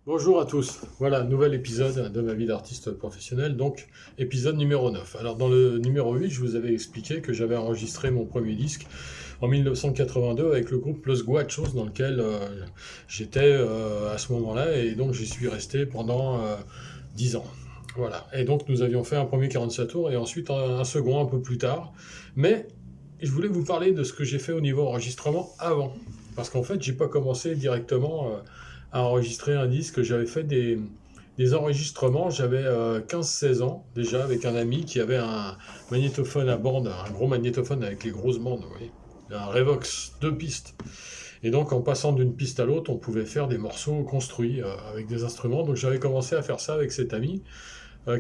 Bonjour à tous, voilà, nouvel épisode de ma vie d'artiste professionnel, donc épisode numéro 9. Alors dans le numéro 8, je vous avais expliqué que j'avais enregistré mon premier disque en 1982 avec le groupe Los Guachos dans lequel j'étais à ce moment-là et donc j'y suis resté pendant 10 ans. Voilà, et donc nous avions fait un premier 45 tours et ensuite un second un peu plus tard, mais je voulais vous parler de ce que j'ai fait au niveau enregistrement avant, parce qu'en fait j'ai pas commencé directement à enregistrer un disque. J'avais fait des enregistrements, j'avais 15-16 ans déjà avec un ami qui avait un magnétophone à bande, un gros magnétophone avec les grosses bandes, vous voyez, un Revox, 2 pistes. Et donc en passant d'une piste à l'autre, on pouvait faire des morceaux construits avec des instruments. Donc j'avais commencé à faire ça avec cet ami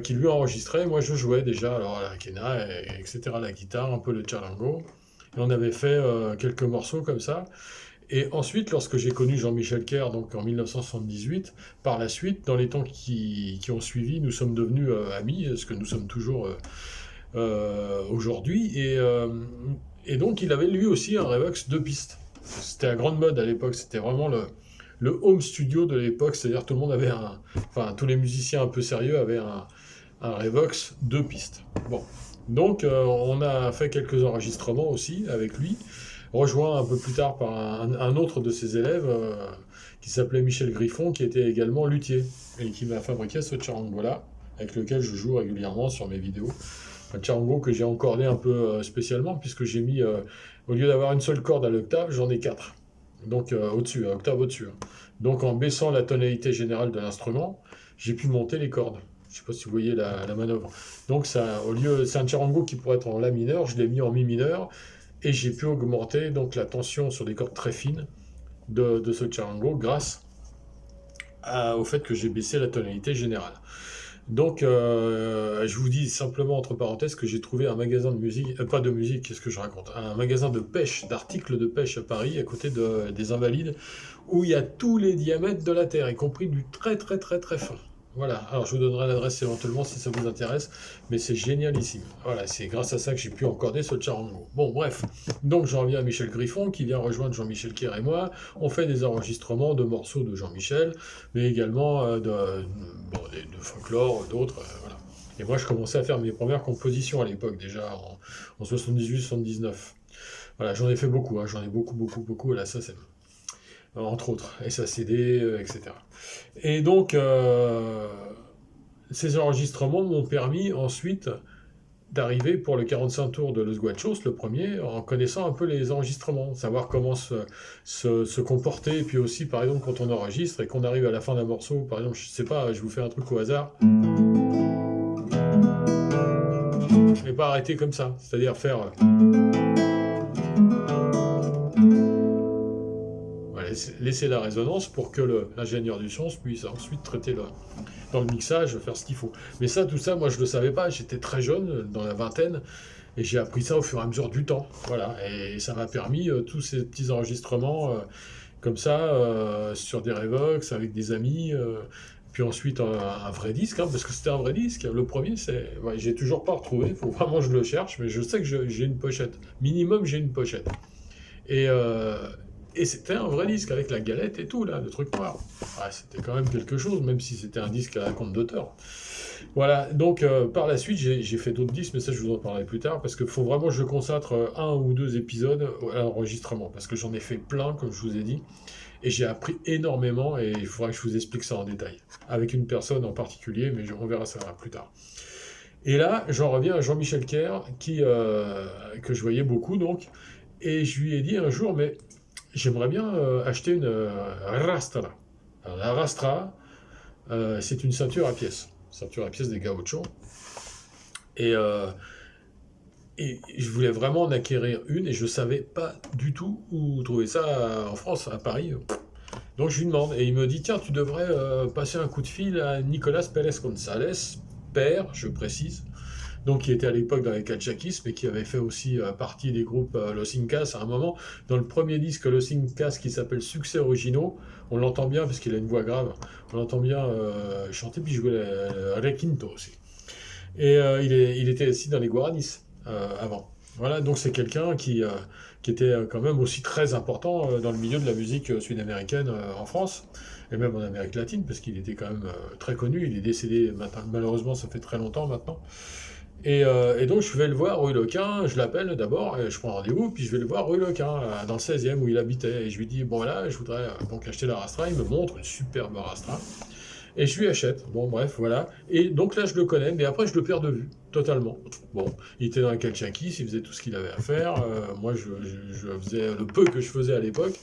qui lui enregistrait. Moi je jouais déjà alors à la quena, etc., la guitare, un peu le charango. Et on avait fait quelques morceaux comme ça. Et ensuite, lorsque j'ai connu Jean-Michel Kerr, donc en 1978, par la suite, dans les temps qui ont suivi, nous sommes devenus amis, ce que nous sommes toujours aujourd'hui. Et donc, il avait lui aussi un Revox 2 pistes. C'était à grande mode à l'époque, c'était vraiment le home studio de l'époque, c'est-à-dire tout le monde avait enfin tous les musiciens un peu sérieux avaient un Revox 2 pistes. Bon, donc on a fait quelques enregistrements aussi avec lui, rejoint un peu plus tard par un autre de ses élèves qui s'appelait Michel Griffon, qui était également luthier et qui m'a fabriqué ce charango-là, avec lequel je joue régulièrement sur mes vidéos. Un charango que j'ai encordé un peu spécialement, puisque j'ai mis, au lieu d'avoir une seule corde à l'octave, j'en ai 4. Donc au-dessus, à octave au-dessus. Donc en baissant la tonalité générale de l'instrument, j'ai pu monter les cordes. Je ne sais pas si vous voyez la manœuvre. Donc ça, au lieu, c'est un charango qui pourrait être en la mineur, je l'ai mis en mi mineur et j'ai pu augmenter donc la tension sur des cordes très fines de ce charango grâce au fait que j'ai baissé la tonalité générale. Donc, je vous dis simplement entre parenthèses que j'ai trouvé un magasin de musique, pas de musique, qu'est-ce que je raconte, un magasin de pêche, d'articles de pêche à Paris, à côté des Invalides, où il y a tous les diamètres de la Terre, y compris du très très très très fin. Voilà, alors je vous donnerai l'adresse éventuellement si ça vous intéresse, mais c'est génialissime. Voilà, c'est grâce à ça que j'ai pu encorder ce charango. Bon, bref, donc j'en reviens à Michel Griffon, qui vient rejoindre Jean-Michel Kerr et moi. On fait des enregistrements de morceaux de Jean-Michel, mais également de folklore, d'autres, voilà. Et moi, je commençais à faire mes premières compositions à l'époque, déjà en 78-79. Voilà, j'en ai fait beaucoup, hein, j'en ai beaucoup à la SACEM, entre autres, SACD, etc. Et donc, ces enregistrements m'ont permis ensuite d'arriver pour le 45 tours de Los Guachos, le premier, en connaissant un peu les enregistrements, savoir comment se comporter, et puis aussi, par exemple, quand on enregistre et qu'on arrive à la fin d'un morceau, par exemple, je sais pas, je vous fais un truc au hasard, et pas arrêter comme ça, c'est-à-dire faire... voilà, laisser la résonance pour que l'ingénieur du son puisse ensuite traiter dans le mixage, faire ce qu'il faut. Mais ça, tout ça, moi, je le savais pas, j'étais très jeune, dans la vingtaine, et j'ai appris ça au fur et à mesure du temps. Voilà, et ça m'a permis tous ces petits enregistrements comme ça, sur des Revox, avec des amis, puis ensuite un vrai disque, hein, parce que c'était un vrai disque. Le premier, ouais, j'ai toujours pas retrouvé, il faut vraiment que je le cherche, mais je sais que j'ai une pochette. Minimum, j'ai une pochette. Et, euh, et c'était un vrai disque avec la galette et tout, là, le truc noir. Ouais, c'était quand même quelque chose, même si c'était un disque à compte d'auteur. Voilà, donc par la suite, j'ai fait d'autres disques, mais ça, je vous en parlerai plus tard, parce qu'il faut vraiment que je consacre un ou deux épisodes à l'enregistrement, parce que j'en ai fait plein, comme je vous ai dit, et j'ai appris énormément, et il faudra que je vous explique ça en détail, avec une personne en particulier, mais on verra ça plus tard. Et là, j'en reviens à Jean-Michel Kerr, que je voyais beaucoup, donc, et je lui ai dit un jour, mais j'aimerais bien acheter une Rastra. Alors, la Rastra, c'est une ceinture à pièces des gauchos. Et, euh, et je voulais vraiment en acquérir une, et je ne savais pas du tout où trouver ça en France, à Paris. Donc je lui demande, et il me dit, tiens, tu devrais passer un coup de fil à Nicolas Pérez González, père, je précise, donc qui était à l'époque dans les Cachakis, mais qui avait fait aussi partie des groupes Los Incas à un moment. Dans le premier disque Los Incas qui s'appelle Succès Originaux, on l'entend bien parce qu'il a une voix grave, on l'entend bien chanter, puis jouer le requinto aussi. Et il était aussi dans les Guaranis avant. Voilà, donc c'est quelqu'un qui était quand même aussi très important dans le milieu de la musique sud-américaine en France, et même en Amérique latine, parce qu'il était quand même très connu. Il est décédé maintenant, malheureusement, ça fait très longtemps maintenant. Et donc je vais le voir rue Lequin, je l'appelle d'abord, et je prends rendez-vous, puis je vais le voir rue Lequin, dans le 16e où il habitait. Et je lui dis, bon là, je voudrais donc acheter la Rastra. Il me montre une superbe Rastra. Et je lui achète. Bon, bref, voilà. Et donc là, je le connais, mais après, je le perds de vue, totalement. Bon, il était dans la Calchakis, il faisait tout ce qu'il avait à faire. Moi, je faisais le peu que je faisais à l'époque.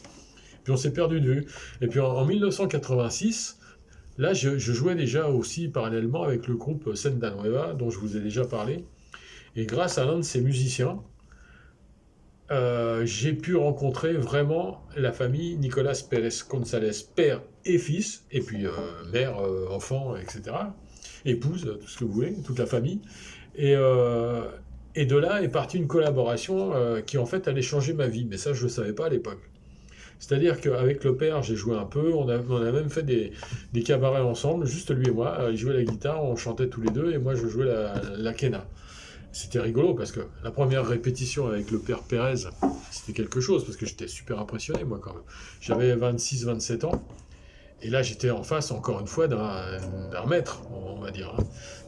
Puis on s'est perdu de vue. Et puis en 1986, là, je jouais déjà aussi parallèlement avec le groupe Senda Nueva, dont je vous ai déjà parlé. Et grâce à l'un de ces musiciens, j'ai pu rencontrer vraiment la famille Nicolas Pérez González, père et fils, et puis mère, enfant, etc. Épouse, tout ce que vous voulez, toute la famille. Et, euh, et de là est partie une collaboration qui en fait allait changer ma vie, mais ça je ne le savais pas à l'époque. C'est-à-dire qu'avec le père, j'ai joué un peu, on a même fait des cabarets ensemble, juste lui et moi. Il jouait la guitare, on chantait tous les deux, et moi je jouais la quena. C'était rigolo parce que la première répétition avec le père Pérez, c'était quelque chose parce que j'étais super impressionné moi quand même. J'avais 26-27 ans et là j'étais en face encore une fois d'un maître, on va dire,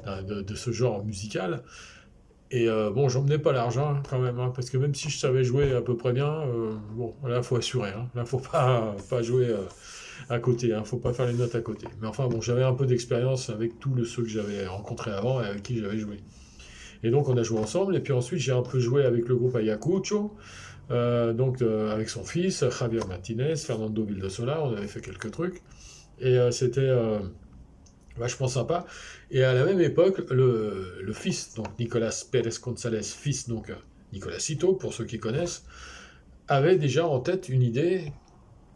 hein, de ce genre musical. Et bon, j'en menais pas l'argent hein, quand même, hein, parce que même si je savais jouer à peu près bien, bon, là faut assurer, hein, là faut pas jouer à côté, hein, faut pas faire les notes à côté. Mais enfin bon, j'avais un peu d'expérience avec tous ceux que j'avais rencontrés avant et avec qui j'avais joué. Et donc on a joué ensemble, et puis ensuite j'ai un peu joué avec le groupe Ayacucho, donc avec son fils, Javier Martinez, Fernando Vildosola, on avait fait quelques trucs, et c'était vachement sympa. Et à la même époque, le fils, donc Nicolas Pérez González, fils donc Nicolas Cito, pour ceux qui connaissent, avait déjà en tête une idée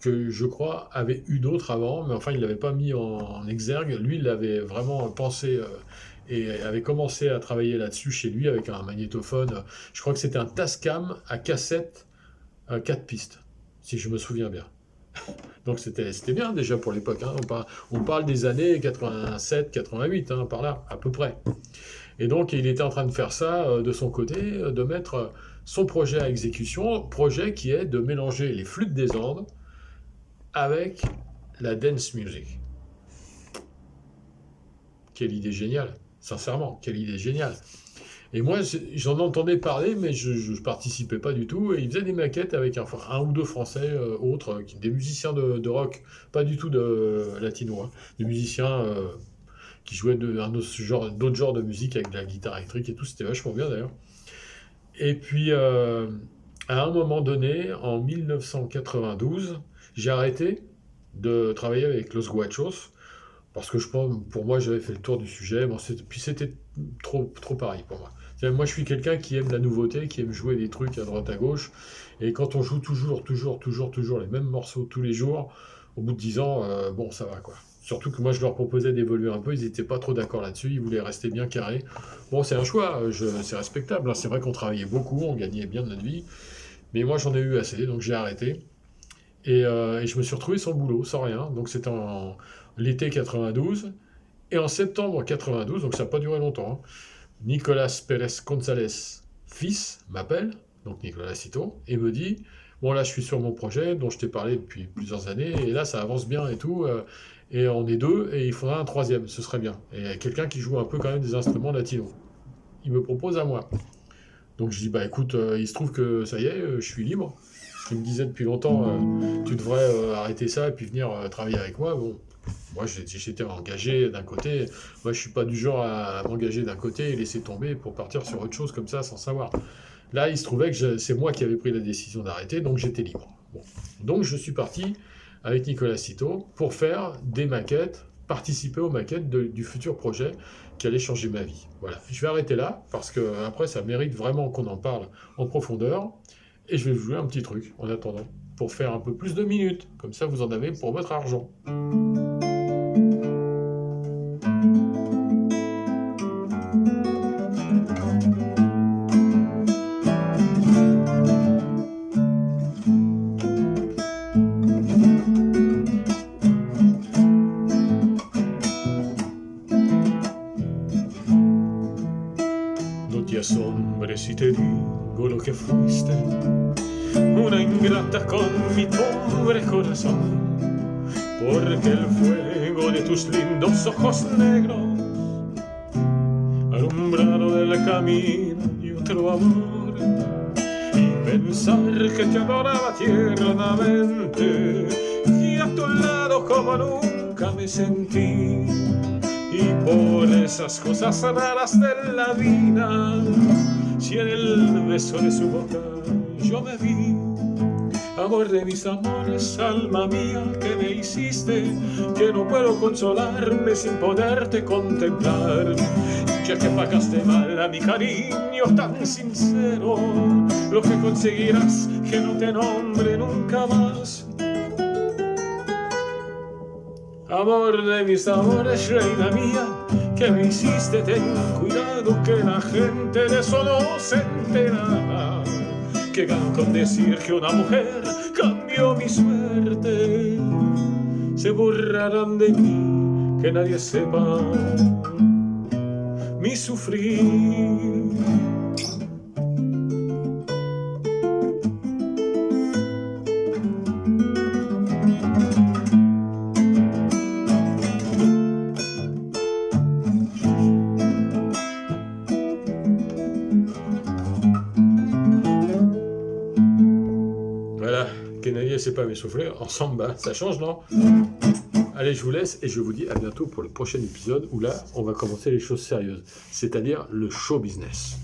que je crois avait eu d'autres avant, mais enfin il ne l'avait pas mis en exergue. Lui, il l'avait vraiment pensé et avait commencé à travailler là-dessus chez lui avec un magnétophone. Je crois que c'était un Tascam à cassette 4 pistes, si je me souviens bien. Donc c'était bien déjà pour l'époque. Hein. On parle des années 87-88, hein, par là, à peu près. Et donc il était en train de faire ça de son côté, de mettre son projet à exécution, projet qui est de mélanger les flûtes des Andes avec la dance music. Quelle idée géniale, sincèrement, quelle idée géniale. Et moi, j'en entendais parler, mais je ne participais pas du tout. Et ils faisaient des maquettes avec un ou deux Français autres, des musiciens de rock, pas du tout de latino, hein, des musiciens qui jouaient d'autres genres de musique avec de la guitare électrique et tout. C'était vachement bien d'ailleurs. Et puis, à un moment donné, en 1992, j'ai arrêté de travailler avec Los Guachos parce que je pense, pour moi, j'avais fait le tour du sujet. Bon, puis c'était trop pareil pour moi. Moi, je suis quelqu'un qui aime la nouveauté, qui aime jouer des trucs à droite à gauche. Et quand on joue toujours les mêmes morceaux tous les jours, au bout de 10 ans, bon, ça va quoi. Surtout que moi, je leur proposais d'évoluer un peu, ils n'étaient pas trop d'accord là-dessus, ils voulaient rester bien carrés. Bon, c'est un choix, c'est respectable. Hein. C'est vrai qu'on travaillait beaucoup, on gagnait bien de notre vie. Mais moi, j'en ai eu assez, donc j'ai arrêté. Et je me suis retrouvé sans boulot, sans rien. Donc c'était en l'été 92. Et en septembre 92, donc ça n'a pas duré longtemps, hein, Nicolas Pérez González, fils, m'appelle, donc Nicolas Cito, et me dit, bon là je suis sur mon projet dont je t'ai parlé depuis plusieurs années, et là ça avance bien et tout, et on est deux, et il faudra un troisième, ce serait bien. Et quelqu'un qui joue un peu quand même des instruments latinos. Il me propose à moi. Donc je dis, bah écoute, il se trouve que ça y est, je suis libre. Il me disait depuis longtemps, tu devrais arrêter ça et puis venir travailler avec moi. Bon, moi j'étais engagé d'un côté. Moi je suis pas du genre à m'engager d'un côté et laisser tomber pour partir sur autre chose comme ça sans savoir. Là il se trouvait que c'est moi qui avais pris la décision d'arrêter, donc j'étais libre. Bon. Donc je suis parti avec Nicolas Cito pour faire des maquettes, participer aux maquettes du futur projet qui allait changer ma vie. Voilà. Je vais arrêter là parce que après ça mérite vraiment qu'on en parle en profondeur. Et je vais vous jouer un petit truc en attendant, pour faire un peu plus de minutes. Comme ça, vous en avez pour votre argent. No te asombres si te digo lo que fuiste, una ingrata con mi pobre corazón, porque el fuego de tus lindos ojos negros alumbrado del camino y otro amor, y pensar que te adoraba tiernamente y a tu lado como nunca me sentí, y por esas cosas raras de la vida, si en el beso de su boca yo me vi. Amor de mis amores, alma mía, que me hiciste, que no puedo consolarme sin poderte contemplar, ya que pagaste mal a mi cariño tan sincero, lo que conseguirás que no te nombre nunca más. Amor de mis amores, reina mía, que me hiciste, ten cuidado que la gente de eso no se enterará, que gano con decir que una mujer cambió mi suerte, se burlarán de mí, que nadie sepa mi sufrir. Voilà, que nadie sait pas mes souffler. Ensemble, bah, ça change, non? Allez, je vous laisse et je vous dis à bientôt pour le prochain épisode où là, on va commencer les choses sérieuses, c'est-à-dire le show business.